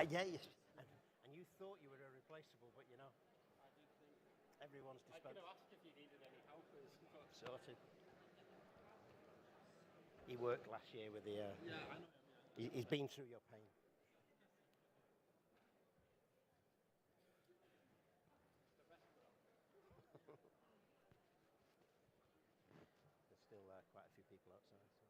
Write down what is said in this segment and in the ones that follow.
Yeah, and you thought you were irreplaceable, but you know, everyone's dispensed. I could have asked if you needed any helpers. Sorted. He worked last year with the. Yeah, I know him. He's been through your pain. There's still quite a few people outside. So.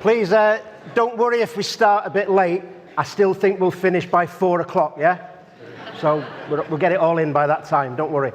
Please don't worry if we start a bit late. I still think we'll finish by 4 o'clock, yeah? So we'll get it all in by that time, don't worry.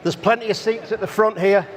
There's plenty of seats at the front here.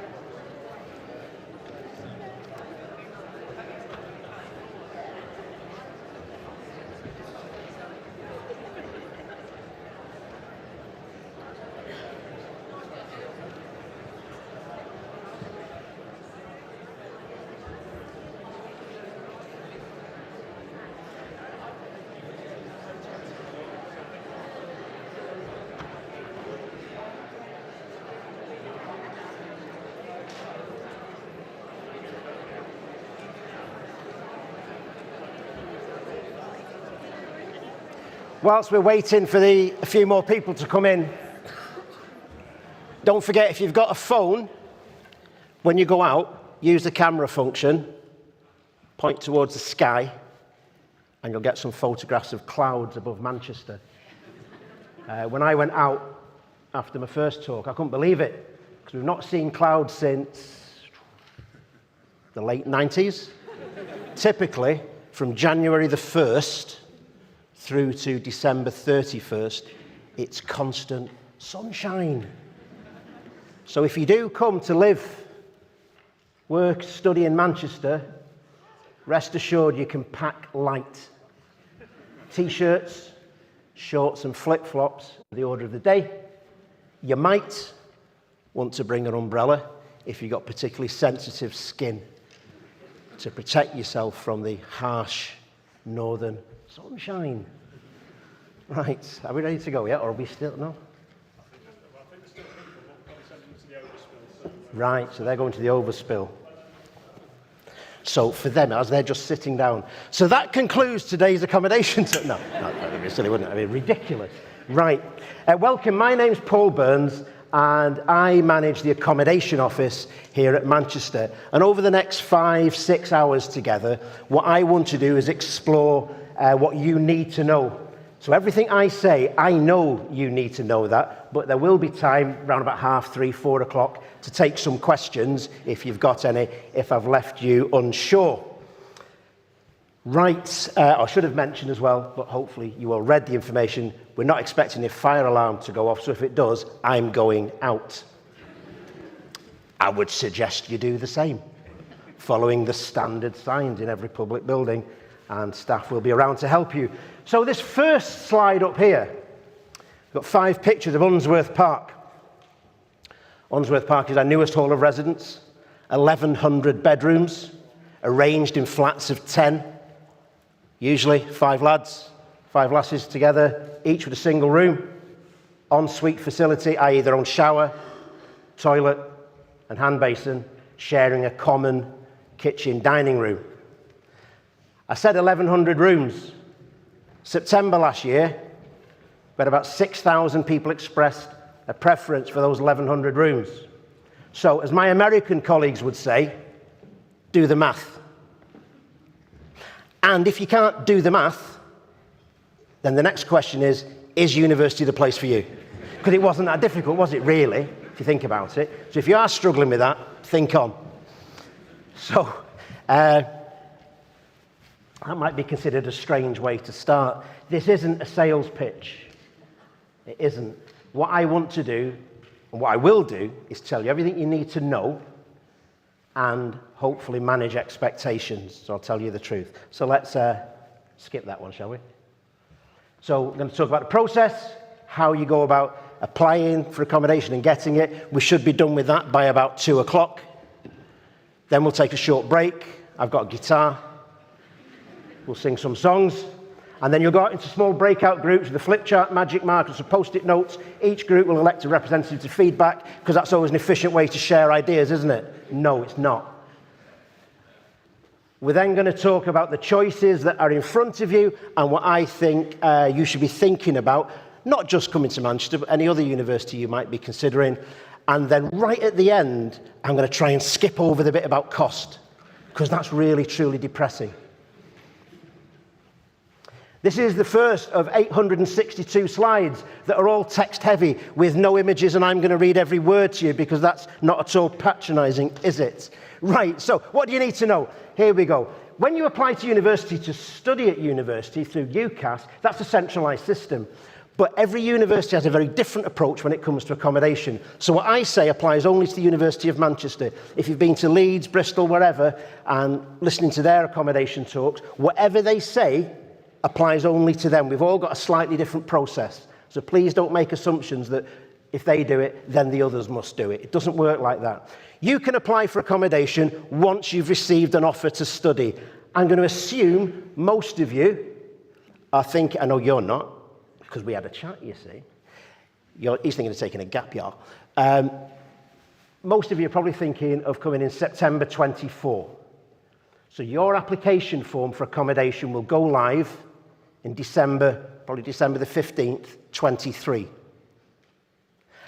Whilst we're waiting for a few more people to come in, don't forget, if you've got a phone, when you go out, use the camera function, point towards the sky, and you'll get some photographs of clouds above Manchester. When I went out after my first talk, I couldn't believe it, because we've not seen clouds since the late 90s. Typically, from January the 1st through to December 31st, it's constant sunshine. So if you do come to live, work, study in Manchester, rest assured you can pack light. T-shirts, shorts and flip-flops are the order of the day. You might want to bring an umbrella if you've got particularly sensitive skin to protect yourself from the harsh northern sunshine. Right, are we ready to go yet, or are we still, no? Right, so they're going to the overspill. So for them, as they're just sitting down. So that concludes today's accommodation. No, that'd be silly, wouldn't it? I mean, ridiculous. Right, welcome, my name's Paul Burns, and I manage the accommodation office here at Manchester. And over the next 5-6 hours together, what I want to do is explore what you need to know. So everything I say, I know you need to know that, but there will be time around about 3:30, 4 o'clock to take some questions if you've got any, if I've left you unsure. Right, I should have mentioned as well, but hopefully you all read the information. We're not expecting a fire alarm to go off, so if it does, I'm going out. I would suggest you do the same, following the standard signs in every public building, and staff will be around to help you. So this first slide up here, we've got 5 pictures of Unsworth Park. Unsworth Park is our newest hall of residence, 1,100 bedrooms, arranged in flats of 10, usually 5 lads, 5 lasses together, each with a single room, ensuite facility, i.e. their own shower, toilet and hand basin, sharing a common kitchen dining room. I said 1,100 rooms. September last year, we had about 6,000 people expressed a preference for those 1,100 rooms. So, as my American colleagues would say, do the math. And if you can't do the math, then the next question is university the place for you? Because it wasn't that difficult, was it, really, if you think about it? So if you are struggling with that, think on. So, that might be considered a strange way to start. This isn't a sales pitch. It isn't. What I want to do, and what I will do, is tell you everything you need to know and hopefully manage expectations. So I'll tell you the truth. So let's skip that one, shall we? So we're going to talk about the process, how you go about applying for accommodation and getting it. We should be done with that by about 2 o'clock. Then we'll take a short break. I've got a guitar. We'll sing some songs, and then you'll go out into small breakout groups with a flip chart, magic markers, some post-it notes. Each group will elect a representative to feedback, because that's always an efficient way to share ideas, isn't it? No, it's not. We're then going to talk about the choices that are in front of you and what I think you should be thinking about, not just coming to Manchester, but any other university you might be considering. And then right at the end, I'm going to try and skip over the bit about cost, because that's really, truly depressing. This is the first of 862 slides that are all text-heavy with no images, and I'm going to read every word to you because that's not at all patronizing, is it? Right, so what do you need to know? Here we go. When you apply to university to study at university through UCAS, that's a centralized system. But every university has a very different approach when it comes to accommodation. So what I say applies only to the University of Manchester. If you've been to Leeds, Bristol, wherever, and listening to their accommodation talks, whatever they say applies only to them. We've all got a slightly different process. So please don't make assumptions that if they do it, then the others must do it. It doesn't work like that. You can apply for accommodation once you've received an offer to study. I'm going to assume most of you are thinking, I know you're not, because we had a chat, you see. He's thinking of taking a gap year. Most of you are probably thinking of coming in September 24. So your application form for accommodation will go live in December probably December the 15th, 23.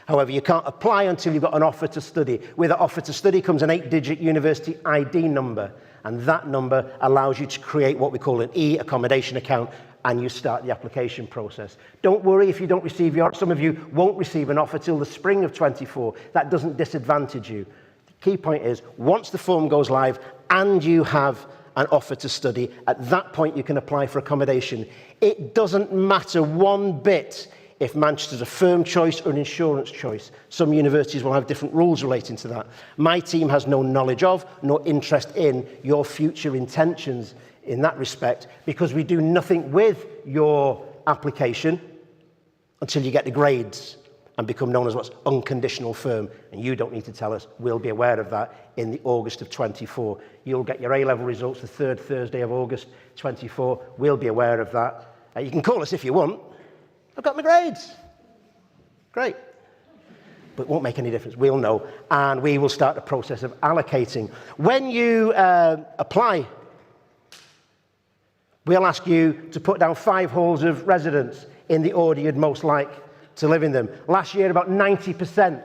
However, you can't apply until you've got an offer to study. With an offer to study comes an 8-digit university ID number, and that number allows you to create what we call an e-accommodation account, and you start the application process. Don't worry if you don't receive some of you won't receive an offer till the spring of 24. That doesn't disadvantage you. The key point is, once the form goes live and you have an offer to study, at that point you can apply for accommodation. It doesn't matter one bit if Manchester's a firm choice or an insurance choice. Some universities will have different rules relating to that. My team has no knowledge of, nor interest in your future intentions in that respect, because we do nothing with your application until you get the grades and become known as what's unconditional firm. And you don't need to tell us. We'll be aware of that in the August of 24. You'll get your A-level results the third Thursday of August 24. We'll be aware of that. You can call us if you want. I've got my grades. Great. But it won't make any difference. We'll know. And we will start the process of allocating. When you apply, we'll ask you to put down 5 halls of residence in the order you'd most like to live in them. Last year, about 90%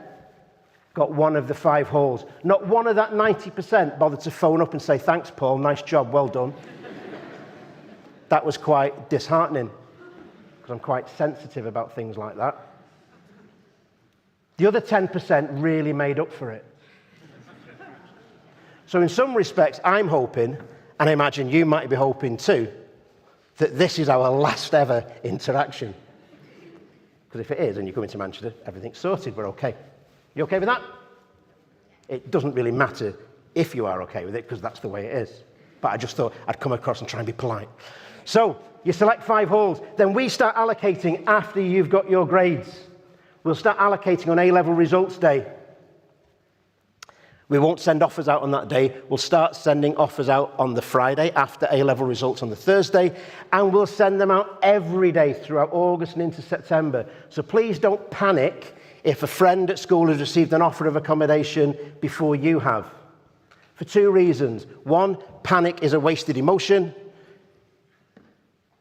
got one of the 5 halls. Not one of that 90% bothered to phone up and say, thanks, Paul, nice job, well done. That was quite disheartening, because I'm quite sensitive about things like that. The other 10% really made up for it. So in some respects, I'm hoping, and I imagine you might be hoping too, that this is our last ever interaction. Because if it is, and you come into Manchester, everything's sorted, we're okay. You okay with that? It doesn't really matter if you are okay with it, because that's the way it is. But I just thought I'd come across and try and be polite. So, you select 5 halls, then we start allocating after you've got your grades. We'll start allocating on A-level results day. We won't send offers out on that day. We'll start sending offers out on the Friday after A-level results on the Thursday, and we'll send them out every day throughout August and into September. So please don't panic if a friend at school has received an offer of accommodation before you have. For 2 reasons. 1, panic is a wasted emotion.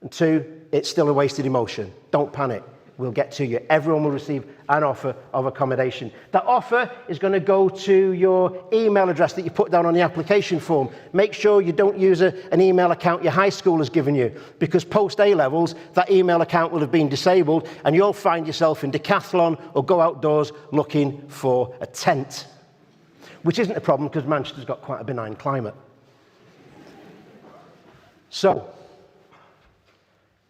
And 2, it's still a wasted emotion. Don't panic. We'll get to you. Everyone will receive an offer of accommodation. That offer is going to go to your email address that you put down on the application form. Make sure you don't use an email account your high school has given you, because post A-levels, that email account will have been disabled and you'll find yourself in Decathlon or go outdoors looking for a tent, which isn't a problem because Manchester's got quite a benign climate. So,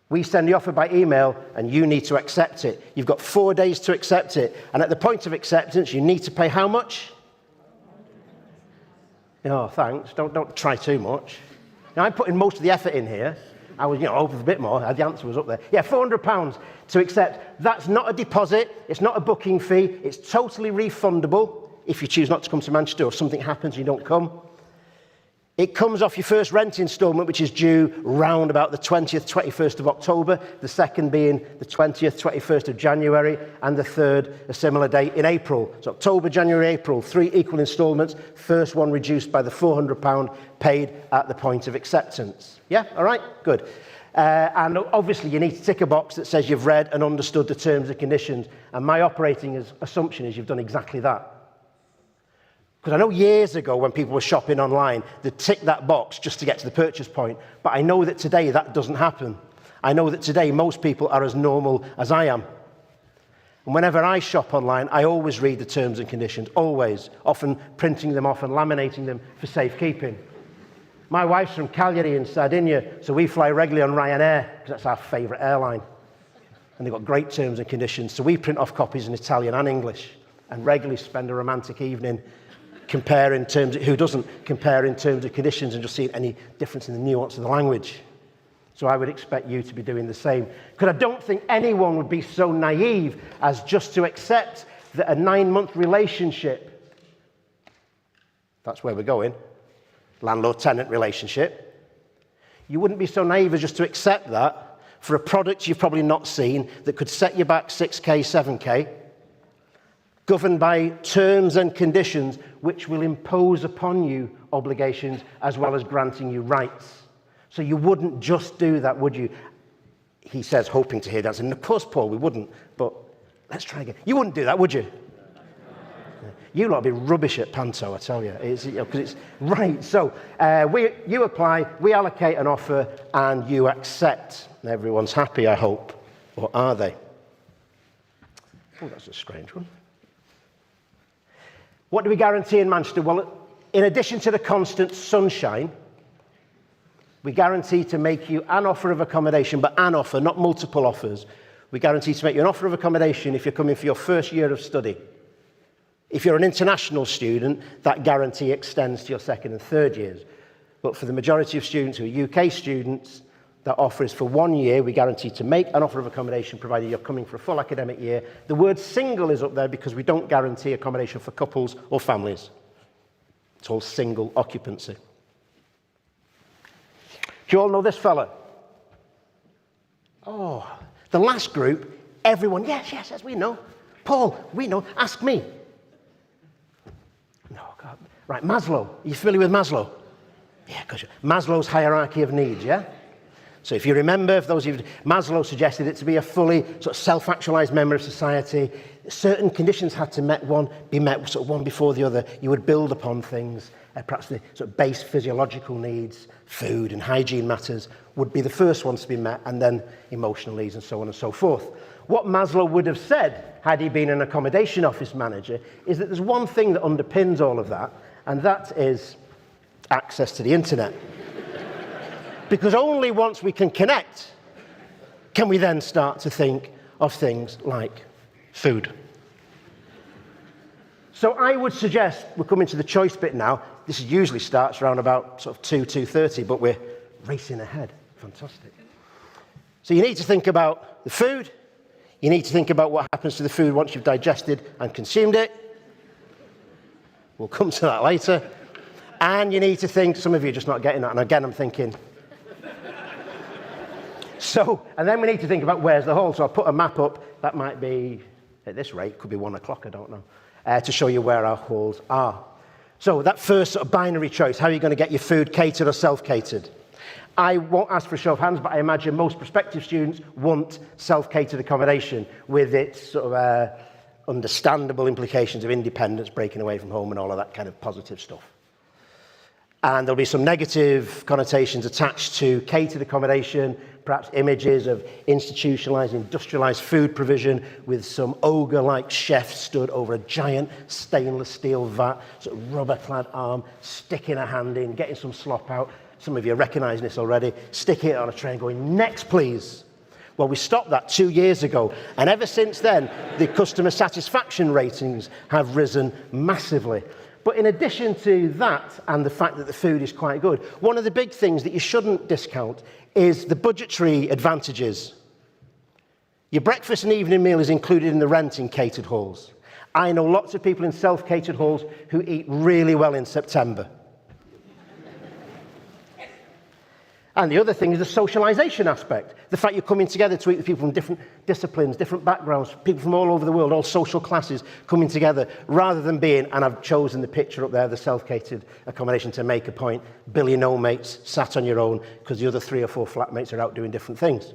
we send the offer by email and you need to accept it. You've got 4 days to accept it. And at the point of acceptance, you need to pay how much? Oh, thanks. Don't try too much. Now, I'm putting most of the effort in here. I was, hoping for a bit more. The answer was up there. Yeah, £400 to accept. That's not a deposit. It's not a booking fee. It's totally refundable if you choose not to come to Manchester or something happens and you don't come. It comes off your first rent instalment, which is due round about the 20th, 21st of October, the second being the 20th, 21st of January, and the third, a similar date in April. So October, January, April, 3 equal instalments, first one reduced by the £400 paid at the point of acceptance. Yeah, all right, good. And obviously you need to tick a box that says you've read and understood the terms and conditions, and my operating assumption is you've done exactly that. Because I know years ago when people were shopping online, they'd tick that box just to get to the purchase point. But I know that today that doesn't happen. I know that today most people are as normal as I am. And whenever I shop online, I always read the terms and conditions, always, often printing them off and laminating them for safekeeping. My wife's from Cagliari in Sardinia, so we fly regularly on Ryanair, because that's our favourite airline. And they've got great terms and conditions, so we print off copies in Italian and English, and regularly spend a romantic evening comparing terms, who doesn't compare in terms of conditions and just see any difference in the nuance of the language. So I would expect you to be doing the same. Because I don't think anyone would be so naive as just to accept that a 9-month relationship, that's where we're going, landlord-tenant relationship, you wouldn't be so naive as just to accept that for a product you've probably not seen that could set you back 6K, 7K, governed by terms and conditions which will impose upon you obligations as well as granting you rights. So you wouldn't just do that, would you? he says, hoping to hear the answer. And of course, Paul, we wouldn't, but let's try again. You wouldn't do that, would you? You lot would be rubbish at panto, I tell you. It's, because it's right. So you apply, we allocate an offer, and you accept. And everyone's happy, I hope. Or are they? Oh, that's a strange one. What do we guarantee in Manchester? Well, in addition to the constant sunshine, we guarantee to make you an offer of accommodation, but an offer, not multiple offers. We guarantee to make you an offer of accommodation if you're coming for your first year of study. If you're an international student, that guarantee extends to your second and third years. But for the majority of students who are UK students, that offer is for 1 year. We guarantee to make an offer of accommodation provided you're coming for a full academic year. The word single is up there because we don't guarantee accommodation for couples or families. It's all single occupancy. Do you all know this fella? Oh, the last group, everyone, yes, we know. Paul, we know. Ask me. No, God. Right, Maslow. Are you familiar with Maslow? Yeah, because Maslow's hierarchy of needs, yeah? So if you remember, for those of you, Maslow suggested it to be a fully sort of self-actualized member of society. Certain conditions had to be met sort of one before the other. You would build upon things. Perhaps the sort of base physiological needs, food and hygiene matters, would be the first ones to be met, and then emotional needs and so on and so forth. What Maslow would have said, had he been an accommodation office manager, is that there's one thing that underpins all of that, and that is access to the internet. Because only once we can connect can we then start to think of things like food. So I would suggest, we're coming to the choice bit now. This usually starts around about sort of 2:30, but we're racing ahead. Fantastic. So you need to think about the food. You need to think about what happens to the food once you've digested and consumed it. We'll come to that later. And you need to think, some of you are just not getting that, and again I'm thinking. And then we need to think about where's the hall. So I'll put a map up. That might be, at this rate, could be 1 o'clock, I don't know, to show you where our halls are. So that first sort of binary choice, how are you going to get your food, catered or self-catered? I won't ask for a show of hands, but I imagine most prospective students want self-catered accommodation with its sort of understandable implications of independence, breaking away from home and all of that kind of positive stuff. And there'll be some negative connotations attached to catered accommodation, perhaps images of institutionalized, industrialized food provision with some ogre-like chef stood over a giant stainless steel vat, sort of rubber-clad arm, sticking a hand in, getting some slop out. Some of you are recognizing this already. Sticking it on a tray and going, next, please. Well, we stopped that 2 years ago, and ever since then, the customer satisfaction ratings have risen massively. But in addition to that, and the fact that the food is quite good, one of the big things that you shouldn't discount is the budgetary advantages. Your breakfast and evening meal is included in the rent in catered halls. I know lots of people in self-catered halls who eat really well in September. And the other thing is the socialization aspect. The fact you're coming together to eat with people from different disciplines, different backgrounds, people from all over the world, all social classes coming together, rather than being, and I've chosen the picture up there, the self-catered accommodation to make a point, Billy no mates, sat on your own, because the other 3 or 4 flatmates are out doing different things.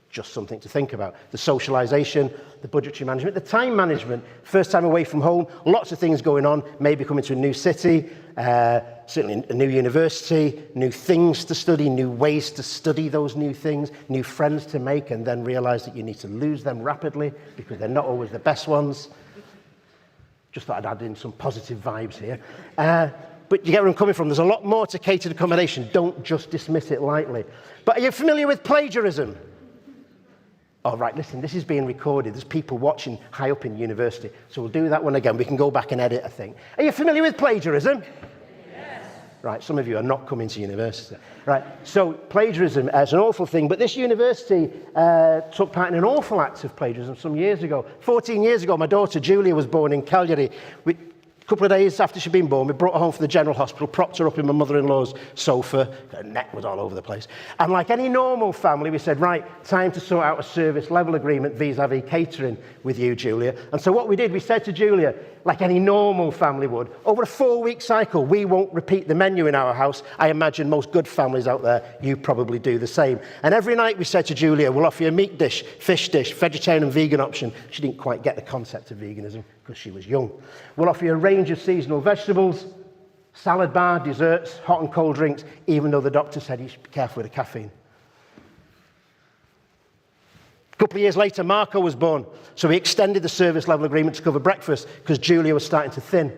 Just something to think about. The socialization, the budgetary management, the time management, first time away from home, lots of things going on, maybe coming to a new city, certainly a new university, new things to study, new ways to study those new things, new friends to make, and then realize that you need to lose them rapidly because they're not always the best ones. Just thought I'd add in some positive vibes here. But you get where I'm coming from. There's a lot more to catered accommodation. Don't just dismiss it lightly. But are you familiar with plagiarism? Oh, right, listen, this is being recorded. There's people watching high up in university. So we'll do that one again. We can go back and edit, I think. Are you familiar with plagiarism? Yes. Right, some of you are not coming to university. Right, so plagiarism is an awful thing, but this university took part in an awful act of plagiarism some years ago. 14 years ago, my daughter Julia was born in Calgary. A couple of days after she'd been born, we brought her home from the general hospital, propped her up in my mother-in-law's sofa. Her neck was all over the place. And like any normal family, we said, right, time to sort out a service level agreement vis-a-vis catering with you, Julia. And so what we did, we said to Julia, like any normal family would, over a 4-week cycle, we won't repeat the menu in our house. I imagine most good families out there, you probably do the same. And every night we said to Julia, we'll offer you a meat dish, fish dish, vegetarian and vegan option. She didn't quite get the concept of veganism because she was young. We'll offer you a range of seasonal vegetables, salad bar, desserts, hot and cold drinks, even though the doctor said you should be careful with the caffeine. A couple of years later, Marco was born, so we extended the service level agreement to cover breakfast because Julia was starting to thin.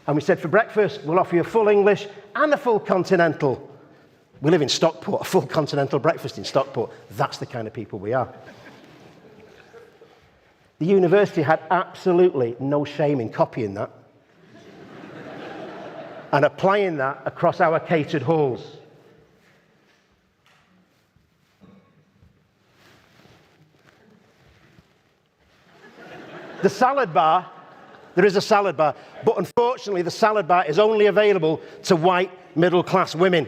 And we said, for breakfast, we'll offer you a full English and a full continental. We live in Stockport, a full continental breakfast in Stockport. That's the kind of people we are. The university had absolutely no shame in copying that and applying that across our catered halls. The salad bar, there is a salad bar, but unfortunately the salad bar is only available to white middle-class women.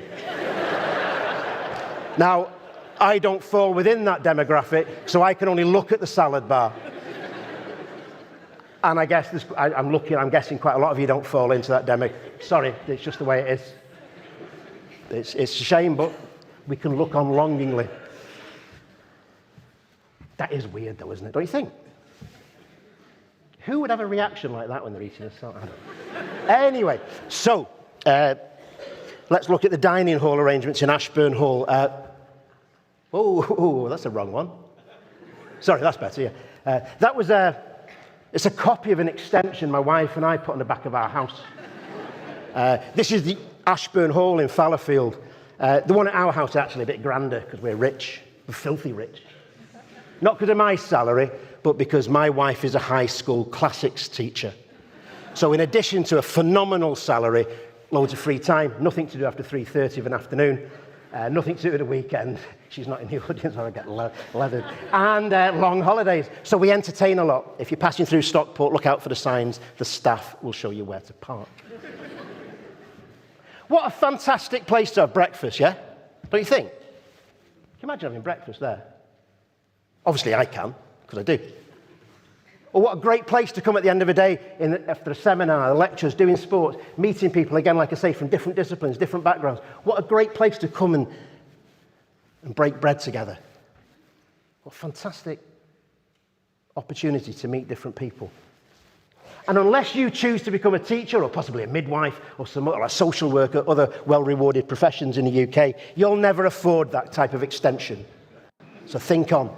Now, I don't fall within that demographic, so I can only look at the salad bar. And I guess I'm guessing quite a lot of you don't fall into that demo. Sorry, it's just the way it is. It's a shame, but we can look on longingly. That is weird though, isn't it? Don't you think? Who would have a reaction like that when they're eating a salad? Anyway, so let's look at the dining hall arrangements in Ashburn Hall. Oh, that's the wrong one. Sorry, that's better, yeah. It's a copy of an extension my wife and I put on the back of our house. This is the Ashburn Hall in Fallowfield. The one at our house is actually a bit grander because we're rich. We're filthy rich. Not because of my salary, but because my wife is a high school classics teacher. So in addition to a phenomenal salary, loads of free time, nothing to do after 3:30 of an afternoon, nothing to do at the weekend. She's not in the audience, or I get leathered. And long holidays. So we entertain a lot. If you're passing through Stockport, look out for the signs. The staff will show you where to park. What a fantastic place to have breakfast, yeah? Don't you think? Can you imagine having breakfast there? Obviously I can, because I do. Or what a great place to come at the end of a day after a seminar, lectures, doing sports, meeting people, again, like I say, from different disciplines, different backgrounds. What a great place to come and break bread together. What a fantastic opportunity to meet different people. And unless you choose to become a teacher or possibly a midwife or a social worker, other well-rewarded professions in the UK, you'll never afford that type of extension. So think on.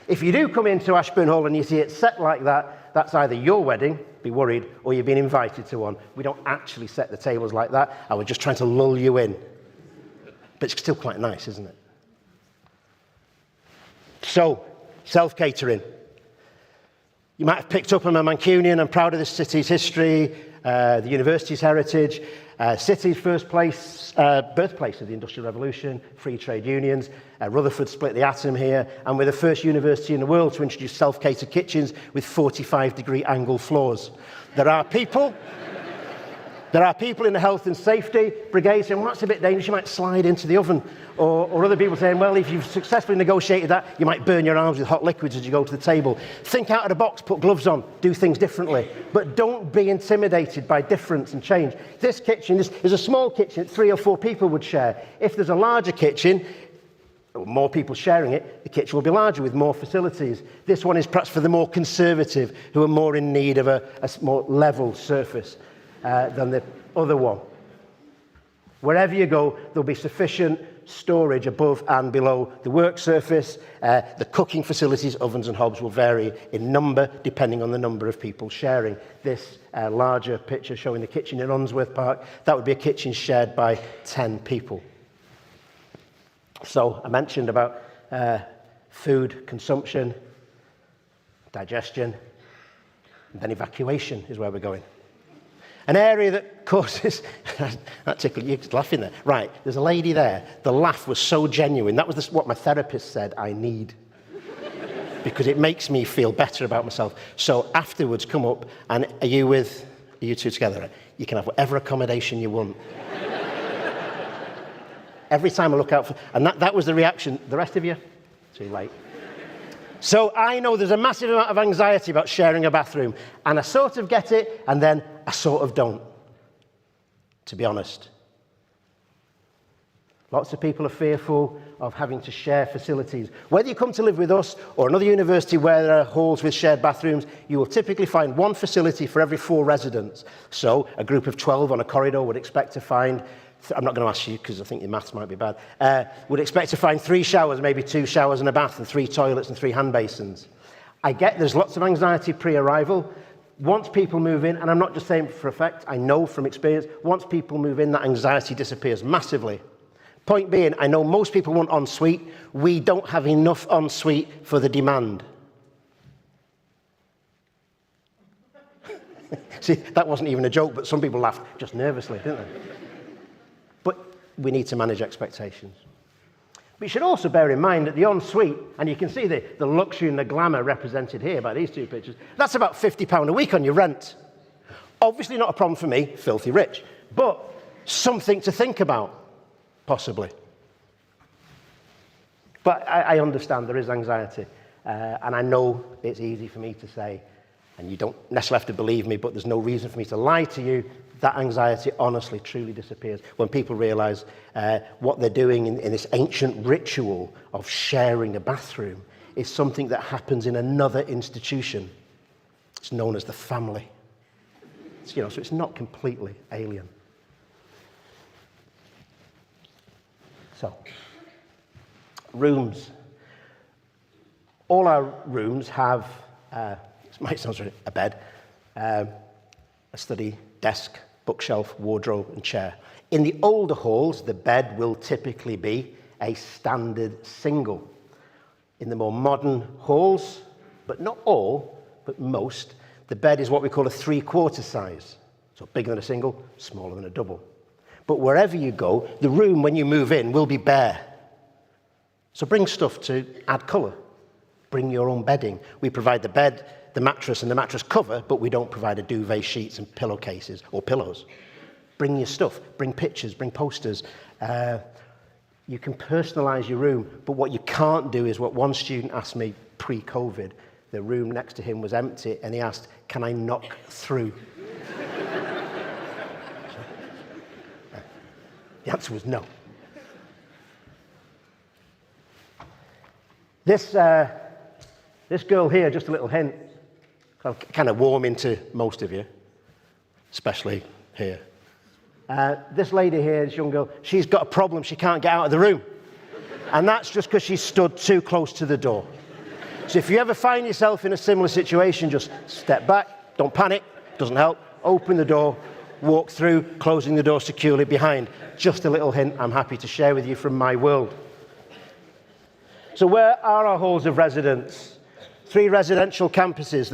If you do come into Ashburn Hall and you see it set like that, that's either your wedding, be worried, or you've been invited to one. We don't actually set the tables like that. I was just trying to lull you in. But it's still quite nice, isn't it? So, self-catering. You might have picked up I'm a Mancunian. I'm proud of this city's history, the university's heritage, city's birthplace of the Industrial Revolution, free trade unions. Rutherford split the atom here, and we're the first university in the world to introduce self-catered kitchens with 45-degree angle floors. There are people in the health and safety brigade saying, well, that's a bit dangerous, you might slide into the oven. Or other people saying, well, if you've successfully negotiated that, you might burn your arms with hot liquids as you go to the table. Think out of the box, put gloves on, do things differently. But don't be intimidated by difference and change. This kitchen is a small kitchen that 3 or 4 people would share. If there's a larger kitchen, or more people sharing it, the kitchen will be larger with more facilities. This one is perhaps for the more conservative, who are more in need of a more level surface than the other one. Wherever you go, there'll be sufficient storage above and below the work surface. The cooking facilities, ovens and hobs, will vary in number depending on the number of people sharing. This larger picture showing the kitchen in Unsworth Park, that would be a kitchen shared by 10 people. So I mentioned about food consumption, digestion, and then evacuation is where we're going. An area that causes... that tickled you, laughing there. Right, there's a lady there. The laugh was so genuine. That was what my therapist said I need. because it makes me feel better about myself. So afterwards, come up, and are you two together? You can have whatever accommodation you want. Every time I look out for, and that was the reaction. The rest of you, too late. So I know there's a massive amount of anxiety about sharing a bathroom, and I sort of get it, and then I sort of don't, to be honest. Lots of people are fearful of having to share facilities. Whether you come to live with us or another university where there are halls with shared bathrooms, you will typically find one facility for every 4 residents. So a group of 12 on a corridor would expect to find, I'm not going to ask you because I think your maths might be bad, would expect to find 3 showers, maybe 2 showers and a bath, and 3 toilets and 3 hand basins. I get there's lots of anxiety pre-arrival. Once people move in, and I'm not just saying for effect, I know from experience, once people move in, that anxiety disappears massively. Point being, I know most people want ensuite. We don't have enough ensuite for the demand. See, that wasn't even a joke, but some people laughed just nervously, didn't they? But we need to manage expectations. But you should also bear in mind that the ensuite, and you can see the luxury and the glamour represented here by these 2 pictures, that's about £50 a week on your rent. Obviously not a problem for me, filthy rich, but something to think about. Possibly. But I understand there is anxiety, and I know it's easy for me to say, and you don't necessarily have to believe me, but there's no reason for me to lie to you. That anxiety honestly, truly disappears when people realise what they're doing in this ancient ritual of sharing a bathroom is something that happens in another institution. It's known as the family. So it's not completely alien. So, rooms. All our rooms have, this might sound strange, a bed, a study, desk, bookshelf, wardrobe, and chair. In the older halls, the bed will typically be a standard single. In the more modern halls, but not all, but most, the bed is what we call a 3/4 size. So bigger than a single, smaller than a double. But wherever you go, the room when you move in will be bare. So bring stuff to add colour. Bring your own bedding. We provide the bed, the mattress, and the mattress cover, but we don't provide a duvet, sheets, and pillowcases or pillows. Bring your stuff. Bring pictures. Bring posters. You can personalise your room, but what you can't do is what one student asked me pre-COVID. The room next to him was empty, and he asked, "Can I knock through?" The answer was no. This girl here, just a little hint, kind of warming to most of you, especially here. This lady here, this young girl, she's got a problem. She can't get out of the room. And that's just because she stood too close to the door. So if you ever find yourself in a similar situation, just step back, don't panic, doesn't help, open the door, walk through, closing the door securely behind. Just a little hint I'm happy to share with you from my world. So where are our halls of residence? 3 residential campuses.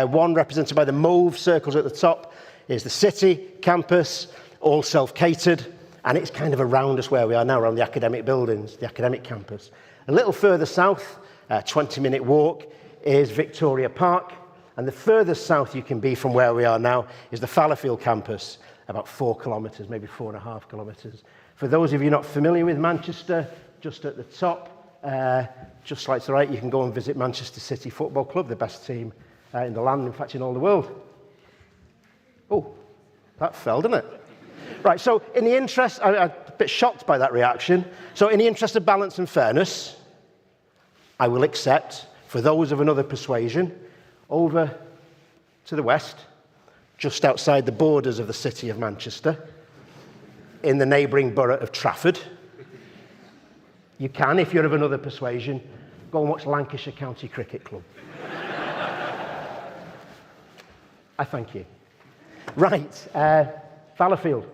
One represented by the mauve circles at the top is the city campus, all self-catered, and it's kind of around us where we are now, around the academic buildings, the academic campus. A little further south, a 20-minute walk, is Victoria Park. And the furthest south you can be from where we are now is the Fallowfield campus, about 4 kilometres, maybe 4.5 kilometres. For those of you not familiar with Manchester, just at the top, just like to right, you can go and visit Manchester City Football Club, the best team in the land, in fact, in all the world. Oh, that fell, didn't it? Right, so in the interest, I'm a bit shocked by that reaction. So in the interest of balance and fairness, I will accept, for those of another persuasion, over to the west, just outside the borders of the city of Manchester, in the neighbouring borough of Trafford. You can, if you're of another persuasion, go and watch Lancashire County Cricket Club. I thank you. Right, Fallowfield.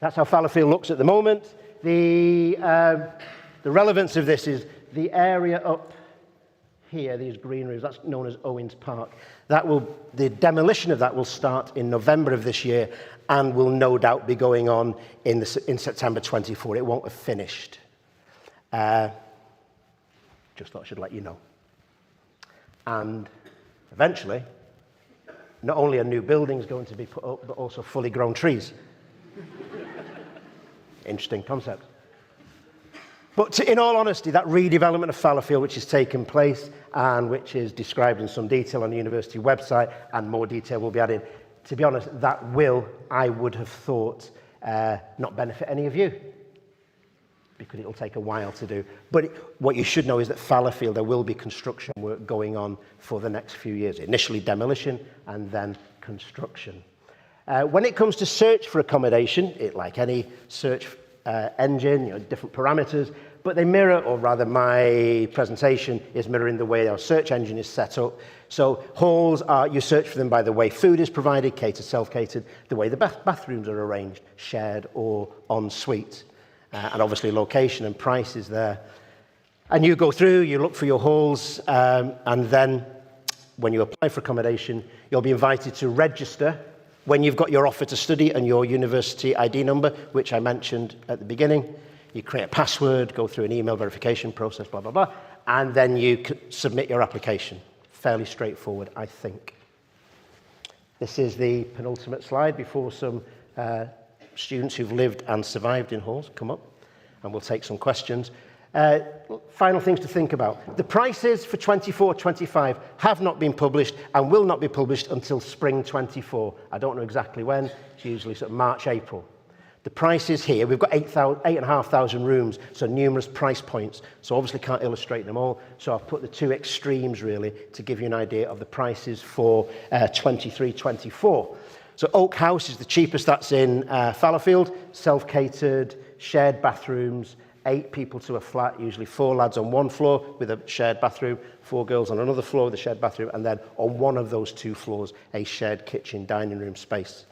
That's how Fallowfield looks at the moment. The relevance of this is the area up here, these green roofs, that's known as Owens Park. The demolition of that will start in November of this year and will no doubt be going on in September 24. It won't have finished. Just thought I should let you know. And eventually, not only are new buildings going to be put up, but also fully grown trees. Interesting concept. But in all honesty, that redevelopment of Fallowfield, which has taken place and which is described in some detail on the university website, and more detail will be added, to be honest, that will, I would have thought, not benefit any of you, because it'll take a while to do. But what you should know is that Fallowfield, there will be construction work going on for the next few years. Initially demolition and then construction. When it comes to search for accommodation, like any search engine, different parameters, but they mirror, or rather my presentation is mirroring the way our search engine is set up. So halls are, you search for them by the way food is provided, catered, self-catered, the way the bathrooms are arranged, shared or en suite. And obviously location and price is there. And you go through, you look for your halls, and then when you apply for accommodation, you'll be invited to register when you've got your offer to study and your university ID number, which I mentioned at the beginning. You create a password, go through an email verification process, blah, blah, blah, and then you submit your application. Fairly straightforward, I think. This is the penultimate slide before some students who've lived and survived in halls come up, and we'll take some questions. Final things to think about. The prices for 24-25 have not been published and will not be published until spring 24. I don't know exactly when. It's usually sort of March, April. The prices here, we've got 8,500 rooms, so numerous price points. So obviously can't illustrate them all. So I've put the two extremes really to give you an idea of the prices for 23-24. So Oak House is the cheapest. That's in Fallowfield, self-catered, shared bathrooms, 8 people to a flat, usually 4 lads on one floor with a shared bathroom, 4 girls on another floor with a shared bathroom, and then on one of those 2 floors, a shared kitchen dining room space.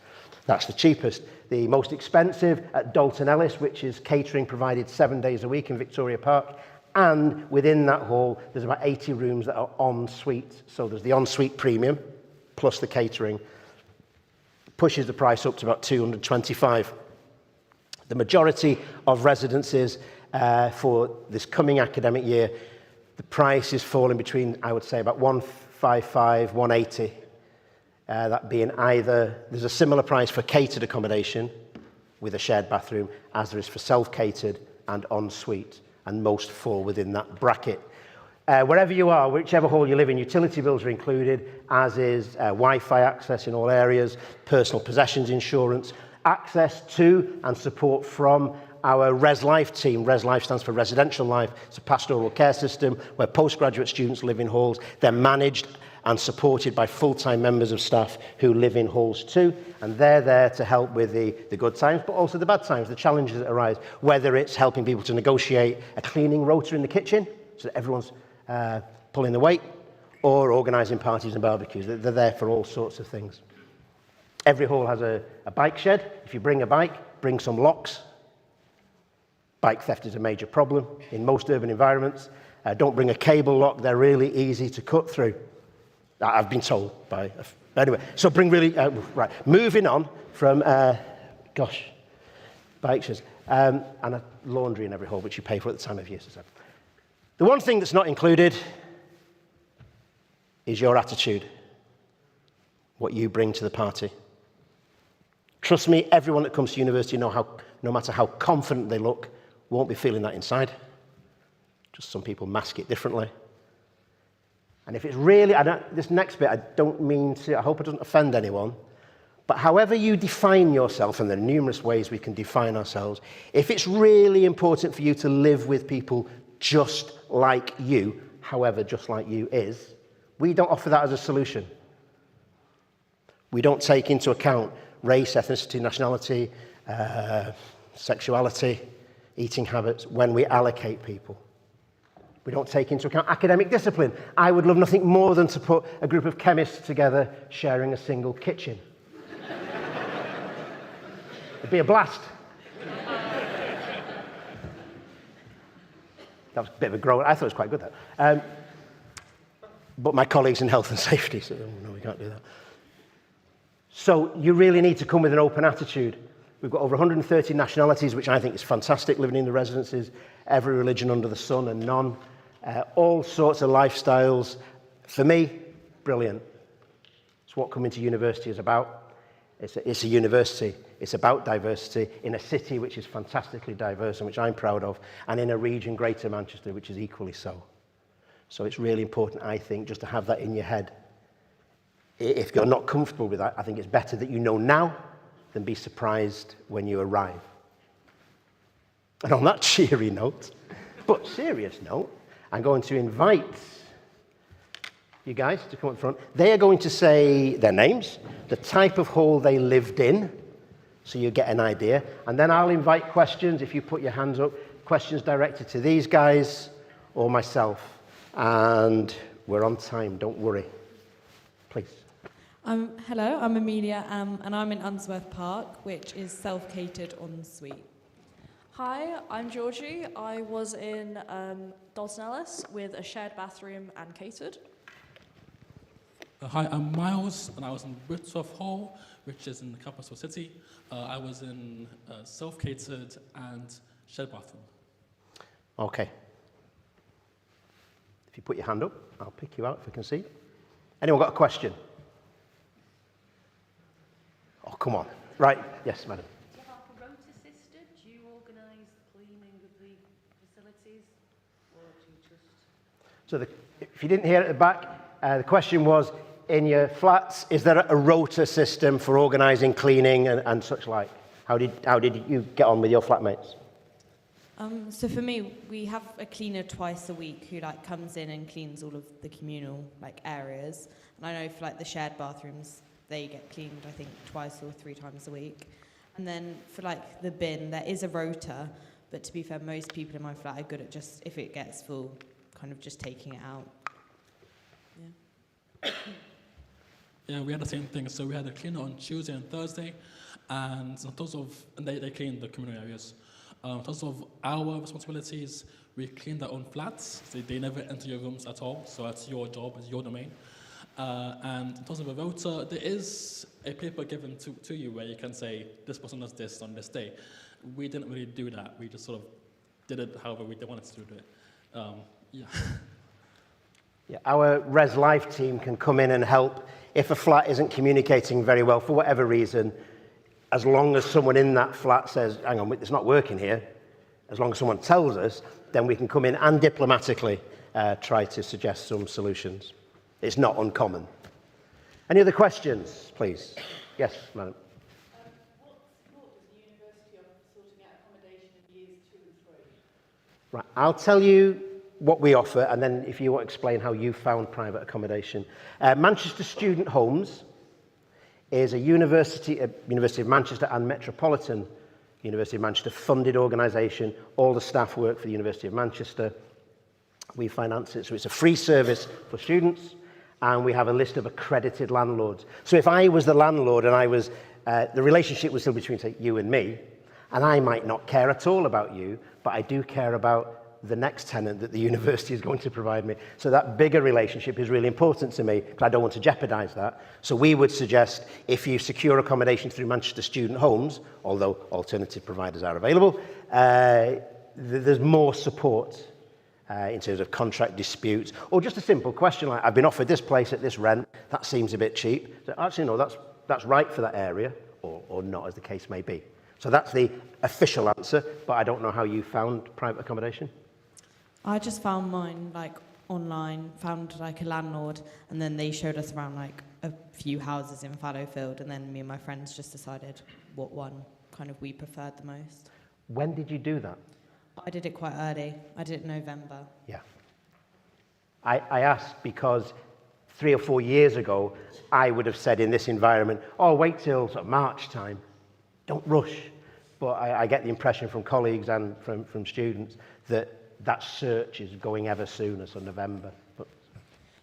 That's the cheapest. The most expensive at Dalton Ellis, which is catering provided 7 days a week in Victoria Park, and within that hall, there's about 80 rooms that are en suite. So there's the en suite premium, plus the catering, pushes the price up to about 225. The majority of residences for this coming academic year, the price is falling between, I would say, about 155, 180. That being either, there's a similar price for catered accommodation with a shared bathroom as there is for self-catered and en suite, and most fall within that bracket. Wherever you are, whichever hall you live in, utility bills are included, as is Wi-Fi access in all areas, personal possessions insurance, access to and support from our Res Life team. Res Life stands for Residential Life. It's a pastoral care system where postgraduate students live in halls. They're managed and supported by full-time members of staff who live in halls too, and they're there to help with the good times, but also the bad times, the challenges that arise, whether it's helping people to negotiate a cleaning rota in the kitchen so that everyone's pulling the weight, or organising parties and barbecues. They're there for all sorts of things. Every hall has a bike shed. If you bring a bike, bring some locks. Bike theft is a major problem in most urban environments. Don't bring a cable lock. They're really easy to cut through. I've been told by... Anyway, so bring really... right, moving on from... bike sheds. And a laundry in every hall, which you pay for at the time of year. So. The one thing that's not included is your attitude, what you bring to the party. Trust me, everyone that comes to university no matter how confident they look, won't be feeling that inside. Just some people mask it differently. And if it's really, this next bit, I hope it doesn't offend anyone, but however you define yourself, and there are numerous ways we can define ourselves, if it's really important for you to live with people just like you, however just like you is, we don't offer that as a solution. We don't take into account race, ethnicity, nationality, sexuality, eating habits when we allocate people. We don't take into account academic discipline. I would love nothing more than to put a group of chemists together sharing a single kitchen. It'd be a blast. That was a bit of a groan. I thought it was quite good, that. But my colleagues in health and safety said, oh, no, we can't do that. So you really need to come with an open attitude. We've got over 130 nationalities, which I think is fantastic, living in the residences, every religion under the sun and none all sorts of lifestyles. For me, brilliant. It's what coming to university is about. It's a university. It's about diversity in a city which is fantastically diverse and which I'm proud of, and in a region, Greater Manchester, which is equally so. So it's really important, I think, just to have that in your head. If you're not comfortable with that, I think it's better that you know now than be surprised when you arrive. And on that cheery note, but serious note, I'm going to invite you guys to come up front. They are going to say their names, the type of hall they lived in, so you get an idea. And then I'll invite questions, if you put your hands up, questions directed to these guys or myself. And we're on time, don't worry. Please. Hello, I'm Amelia, and I'm in Unsworth Park, which is self-catered ensuite. Hi, I'm Georgie. I was in Dalton Ellis with a shared bathroom and catered. Hi, I'm Miles, and I was in Whitworth Hall, which is in the capital city. I was in self-catered and shared bathroom. Okay. If you put your hand up, I'll pick you out if I can see. Anyone got a question? Oh, come on. Right. Yes, madam. Do you have a rota system? Do you organise the cleaning of the facilities? Or do you just... So if you didn't hear at the back, the question was, in your flats, is there a rota system for organising cleaning and such like? How did you get on with your flatmates? So for me, we have a cleaner twice a week who comes in and cleans all of the communal areas. And I know for the shared bathrooms, they get cleaned I think twice or 3 times a week. And then for the bin, there is a rota, but to be fair, most people in my flat are good at just, if it gets full, kind of just taking it out. Yeah. Yeah, we had the same thing. So we had a cleaner on Tuesday and Thursday, and in terms of, and they cleaned the communal areas. In terms of our responsibilities, we cleaned our own flats. So they never enter your rooms at all. So that's your job, it's your domain. And in terms of a rota, there is a paper given to you where you can say, this person does this on this day. We didn't really do that. We just sort of did it however we wanted to do it. Yeah. Yeah, our Res Life team can come in and help if a flat isn't communicating very well for whatever reason. As long as someone in that flat says, hang on, it's not working here, as long as someone tells us, then we can come in and diplomatically try to suggest some solutions. It's not uncommon. Any other questions, please? Yes, madam. What support does the university offer for sorting out accommodation in years 2 and 3? Right, I'll tell you what we offer, and then if you want to explain how you found private accommodation. Manchester Student Homes is a University of Manchester and Metropolitan University of Manchester funded organisation. All the staff work for the University of Manchester. We finance it, so it's a free service for students, and we have a list of accredited landlords. So if I was the landlord and I was, the relationship was still between, say, you and me, and I might not care at all about you, but I do care about the next tenant that the university is going to provide me. So that bigger relationship is really important to me because I don't want to jeopardise that. So we would suggest if you secure accommodation through Manchester Student Homes, although alternative providers are available, there's more support in terms of contract disputes, or just a simple question like, I've been offered this place at this rent, that seems a bit cheap. So actually, no, that's right for that area, or not, as the case may be. So that's the official answer, but I don't know how you found private accommodation. I just found mine online, found a landlord, and then they showed us around a few houses in Fallowfield, and then me and my friends just decided what one kind of we preferred the most. When did you do that? I did it quite early. I did it in November. Yeah. I asked because 3 or 4 years ago, I would have said in this environment, oh, wait till sort of March time. Don't rush. But I get the impression from colleagues and from students that search is going ever sooner, so November. But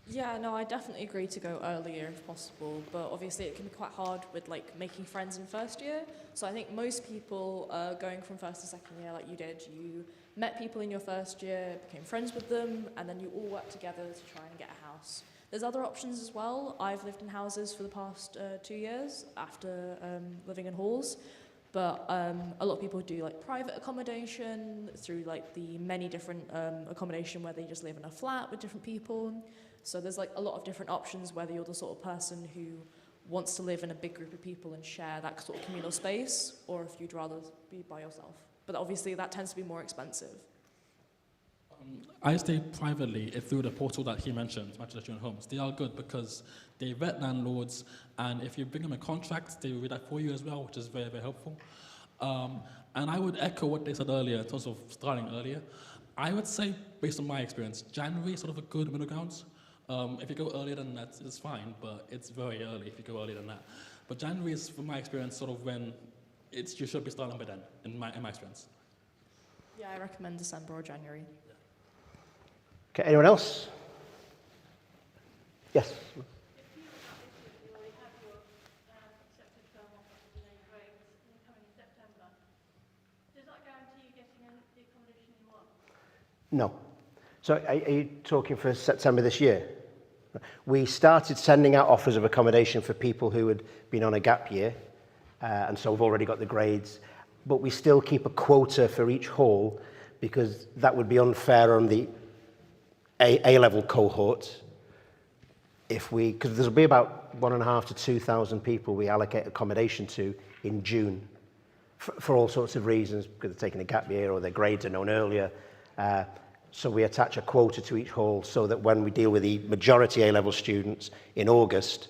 Yeah, no, I definitely agree to go earlier if possible, but obviously it can be quite hard with making friends in first year. So I think most people going from first to second year like you did, you met people in your first year, became friends with them, and then you all worked together to try and get a house. There's other options as well. I've lived in houses for the past 2 years after living in halls. But a lot of people do like private accommodation through like the many different accommodation where they just live in a flat with different people. So there's like a lot of different options whether you're the sort of person who wants to live in a big group of people and share that sort of communal space, or if you'd rather be by yourself. But obviously that tends to be more expensive. I stay privately through the portal that he mentioned, Manchester Student Homes. They are good because they vet landlords, and if you bring them a contract, they will read that for you as well, which is very, very helpful. And I would echo what they said earlier, in terms of starting earlier. I would say, based on my experience, January is sort of a good middle ground. If you go earlier than that, it's fine, but it's very early if you go earlier than that. But January is, from my experience, sort of when you should be starting by then, in my experience. Yeah, I recommend December or January. Okay, anyone else? Yes. If you already have your accepted firm offer for the grades and coming in September, does that guarantee you getting the accommodation you want? No. So are you talking for September this year? We started sending out offers of accommodation for people who had been on a gap year, and so we've already got the grades, but we still keep a quota for each hall because that would be unfair on the A-level cohort because there'll be about 1,500 to 2,000 people we allocate accommodation to in June for all sorts of reasons, because they're taking a gap year or their grades are known earlier. So we attach a quota to each hall so that when we deal with the majority A-level students in August,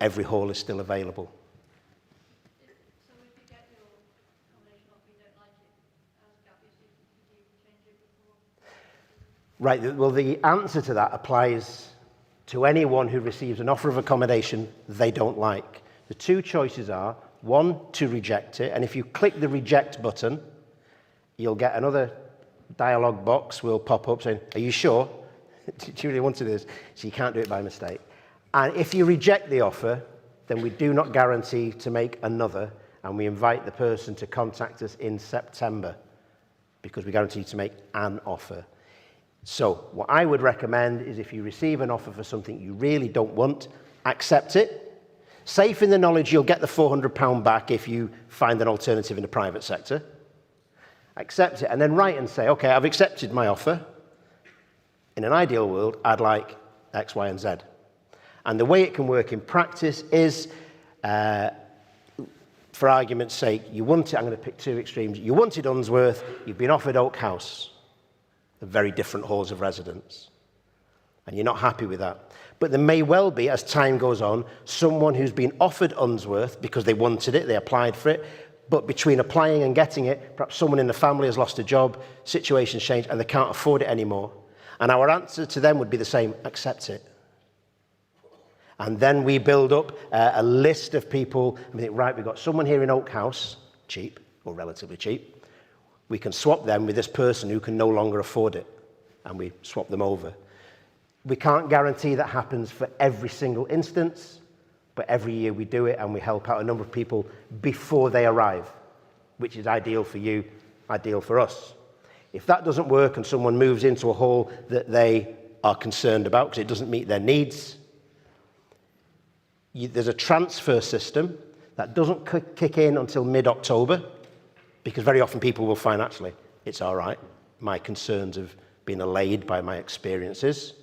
every hall is still available. So if you get your accommodation offer, you don't like it as gap year student, could you change it before? Right, well, the answer to that applies to anyone who receives an offer of accommodation they don't like. The two choices are, one, to reject it, and if you click the reject button, you'll get another dialog box will pop up saying, are you sure? Do you really want to do this? So you can't do it by mistake. And if you reject the offer, then we do not guarantee to make another, and we invite the person to contact us in September because we guarantee to make an offer. So what I would recommend is if you receive an offer for something you really don't want, accept it. Safe in the knowledge you'll get the £400 back if you find an alternative in the private sector. Accept it and then write and say, okay, I've accepted my offer. In an ideal world, I'd like X, Y, and Z. And the way it can work in practice is, for argument's sake, you want it, I'm going to pick two extremes. You wanted Unsworth, you've been offered Oak House. Very different halls of residence, and you're not happy with that. But there may well be, as time goes on, someone who's been offered Unsworth because they wanted it, they applied for it, but between applying and getting it, perhaps someone in the family has lost a job, situations change, and they can't afford it anymore. And our answer to them would be the same, accept it. And then we build up a list of people, and we think, right, we've got someone here in Oak House, cheap, or relatively cheap. We can swap them with this person who can no longer afford it, and we swap them over. We can't guarantee that happens for every single instance, but every year we do it, and we help out a number of people before they arrive, which is ideal for you, ideal for us. If that doesn't work and someone moves into a hall that they are concerned about because it doesn't meet their needs, there's a transfer system that doesn't kick in until mid-October, because very often people will find, actually, it's all right. My concerns have been allayed by my experiences.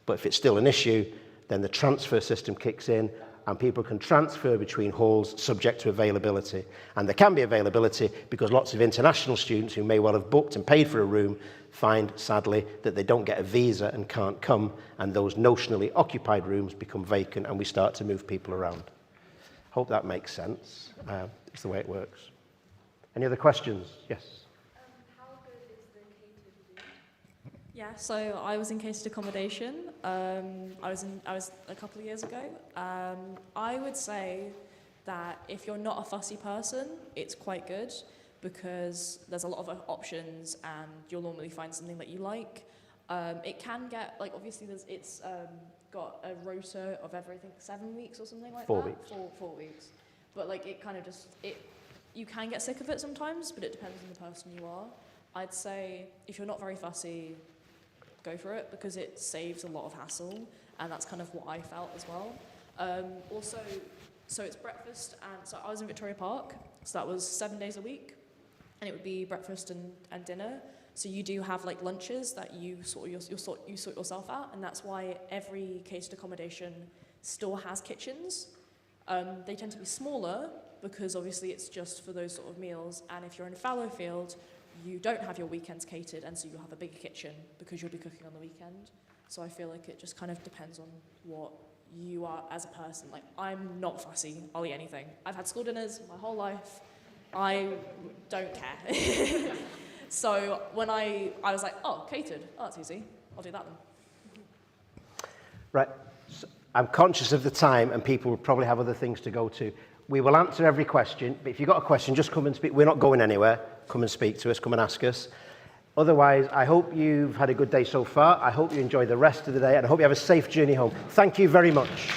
But if it's still an issue, then the transfer system kicks in and people can transfer between halls subject to availability. And there can be availability because lots of international students who may well have booked and paid for a room find, sadly, that they don't get a visa and can't come, and those notionally occupied rooms become vacant and we start to move people around. Hope that makes sense. It's the way it works. Any other questions? Yes. How good is the catered food? Yeah, so I was in catered accommodation. I was a couple of years ago. I would say that if you're not a fussy person, it's quite good because there's a lot of options and you'll normally find something that you like. It can get, like, obviously it's got a rota of everything, 7 weeks or something like 4 that. weeks. 4 weeks. But like it kind of just, you can get sick of it sometimes, but it depends on the person you are. I'd say if you're not very fussy, go for it because it saves a lot of hassle, and that's kind of what I felt as well. Also, So it's breakfast, and so I was in Victoria Park, so that was 7 days a week, and it would be breakfast and dinner. So you do have like lunches that you sort yourself out, and that's why every catered accommodation still has kitchens. They tend to be smaller because obviously it's just for those sort of meals, and if you're in Fallowfield, you don't have your weekends catered, and so you'll have a bigger kitchen because you'll be cooking on the weekend. So I feel like it just kind of depends on what you are as a person. Like, I'm not fussy, I'll eat anything. I've had school dinners my whole life, I don't care. So when I was like, oh, catered, oh, that's easy, I'll do that then. Right. So I'm conscious of the time and people will probably have other things to go to. We will answer every question, but if you've got a question, just come and speak. We're not going anywhere. Come and speak to us, come and ask us. Otherwise, I hope you've had a good day so far. I hope you enjoy the rest of the day, and I hope you have a safe journey home. Thank you very much.